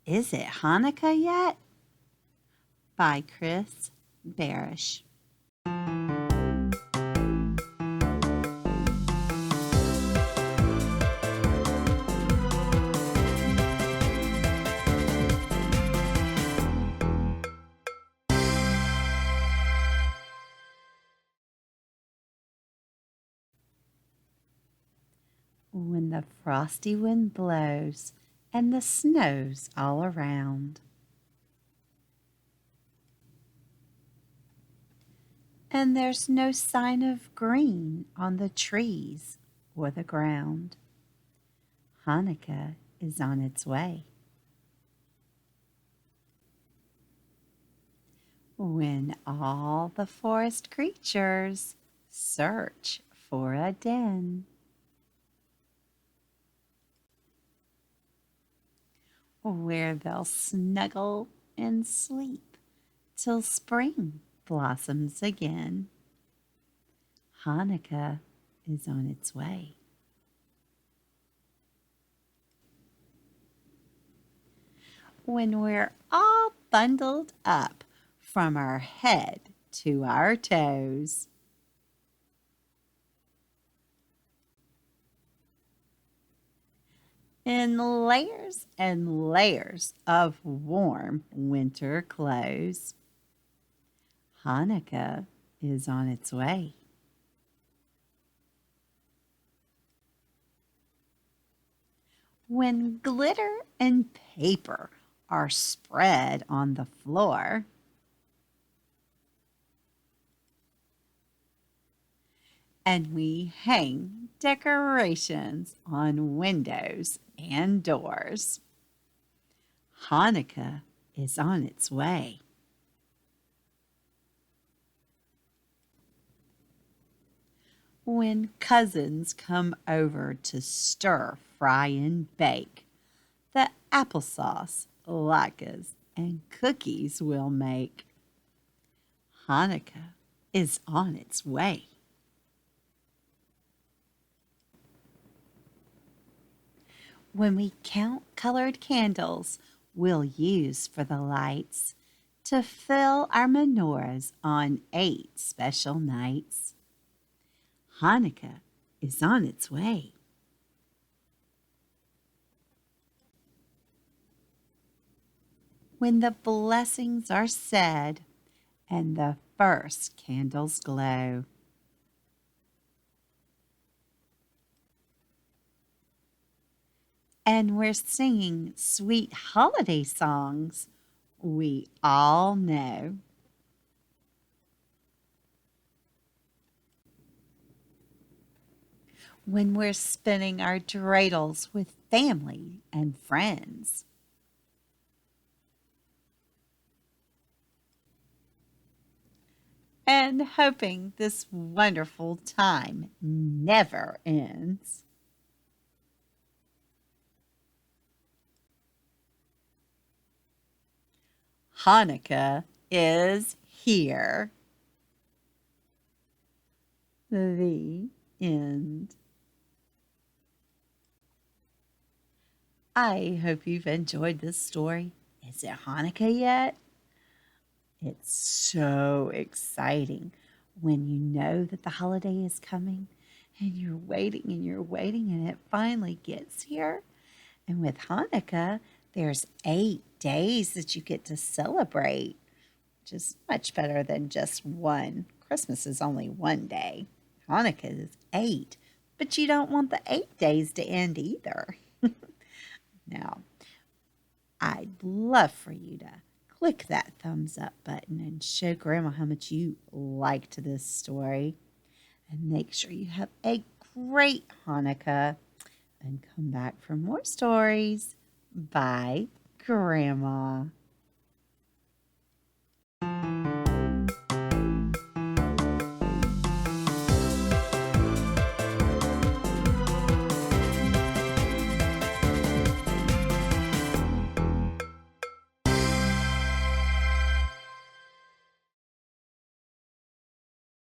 Is it Hanukkah yet? By Chris Barish. When the frosty wind blows and the snow's all around, and there's no sign of green on the trees or the ground, Hanukkah is on its way. When all the forest creatures search for a den, where they'll snuggle and sleep till spring blossoms again, Hanukkah is on its way. When we're all bundled up from our head to our toes, in layers and layers of warm winter clothes, Hanukkah is on its way. When glitter and paper are spread on the floor, and we hang decorations on windows and doors, Hanukkah is on its way. When cousins come over to stir, fry, and bake, the applesauce, latkes, and cookies we'll make, Hanukkah is on its way. When we count colored candles we'll use for the lights to fill our menorahs on 8 special nights, Hanukkah is on its way. When the blessings are said and the first candles glow, and we're singing sweet holiday songs we all know, when we're spinning our dreidels with family and friends, and hoping this wonderful time never ends, Hanukkah is here. The end. I hope you've enjoyed this story. Is it Hanukkah yet? It's so exciting when you know that the holiday is coming and you're waiting and it finally gets here. And with Hanukkah, there's 8 days that you get to celebrate, which is much better than just one. Christmas is only 1 day. Hanukkah is 8, but you don't want the 8 days to end either. Now, I'd love for you to click that thumbs up button and show Grandma how much you liked this story. And make sure you have a great Hanukkah and come back for more stories. Bye, Grandma.